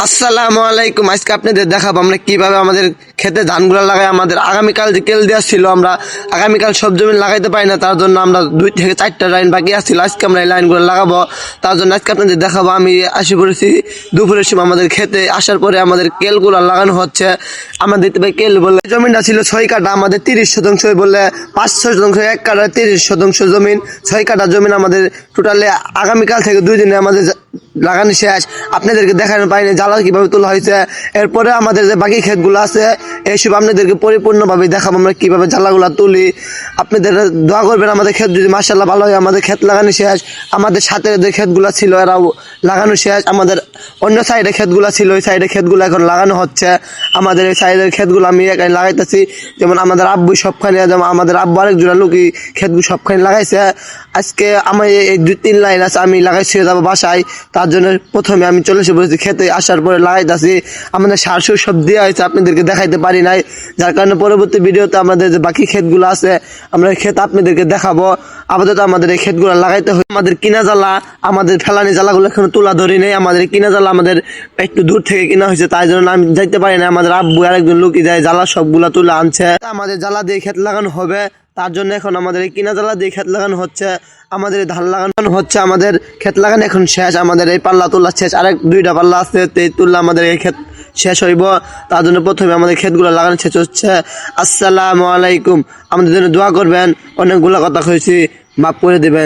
আসসালামু আলাইকুম। আজকে আপনাদের দেখাবো আমরা কিভাবে আমাদের খেতে ধানগুলো লাগাই। আমাদের আগামীকাল যে কেল দেওয়া ছিল, আমরা আগামীকাল সব জমি লাগাইতে পারি না, তার জন্য আমরা 2 থেকে 4টা লাইন বাকি আসছিল। আজকে আমরা এই লাইনগুলো লাগাবো, তার জন্য আজকে আপনাদের দেখাবো। আমি আসি পড়েছি দুপুরের সময় আমাদের খেতে আসার পরে আমাদের কেলগুলো লাগানো হচ্ছে। আমাদের দেখতে পাই কেল বলে জমিটা ছিল 6 কাঠা, আমাদের 30% বললে 5-6 শতাংশ, 1 কাঠা 30% জমিন, 6 কাঠা জমিন আমাদের টোটালি আগামীকাল থেকে 2 দিনে আমাদের লাগানো শেষ। আপনাদেরকে দেখানো পাইনি জ্বালা কিভাবে তোলা হয়েছে। এরপরে আমাদের যে বাকি ক্ষেতগুলো আছে এইসব আপনাদেরকে পরিপূর্ণভাবে দেখাবো আমরা কিভাবে জ্বালাগুলা তুলি। আপনাদের দোয়া করবেন আমাদের ক্ষেত যদি মাশাআল্লাহ ভালো হয়। আমাদের ক্ষেত লাগানো শেষ, আমাদের সাথে যে ক্ষেতগুলো ছিল এরাও লাগানো শেষ। আমাদের অন্য সাইডে ক্ষেতগুলো ছিল, ওই সাইডে ক্ষেতগুলো এখন লাগানো হচ্ছে। আমাদের এই সাইডের ক্ষেতগুলো আমি একাই লাগাইতেছি, যেমন আমাদের আব্বু সবখানে, যেমন আমাদের আব্বু আরেকজোড়া লোকই ক্ষেতগুলো সবখানে লাগাইছে। আজকে আমি এই 2-3 লাইন আছে আমি লাগাইছি যাবো বাসায়, তার জন্য প্রথমে আমি চলে এসে বলেছি খেতে। আসার পরে লাগাইতেছি, আমাদের সার সুর সব দেওয়া হয়েছে, আপনাদেরকে দেখাইতে পারি নাই, যার কারণে পরবর্তী ভিডিওতে আমাদের যে বাকি ক্ষেতগুলো আছে আমরা ক্ষেত আপনাদেরকে দেখাবো। আপাতত আমাদের এই ক্ষেতগুলো লাগাইতে হয়। আমাদের কিনা জ্বালা, আমাদের ফেলানি জ্বালাগুলো এখনো তোলা ধরি নেই। আমাদের কিনা জ্বালা আমাদের একটু দূর থেকে কিনা হয়েছে, তাই জন্য আমি যাইতে পারি না। আমাদের আব্বু আরেকজন লোকই যায় জ্বালা সবগুলা তুলে আনছে, আমাদের জ্বালা দিয়ে ক্ষেত লাগানো হবে। তার জন্য এখন আমাদের এই কিনা জ্বালা দিয়ে ক্ষেত লাগানো হচ্ছে, আমাদের ধান লাগানো হচ্ছে। আমাদের ক্ষেত লাগানো এখন শেষ, আমাদের এই পাল্লা তোলা শেষ, আরেক 2টা পাল্লা আছে, এই তুললে আমাদের এই ক্ষেত শেষ হইব। তার জন্য প্রথমে আমাদের ক্ষেতগুলো লাগানো শেষ হচ্ছে। আসসালামু আলাইকুম। আমাদের জন্য দোয়া করবেন, অনেকগুলো কথা কইছি, মাফ করে দেবেন।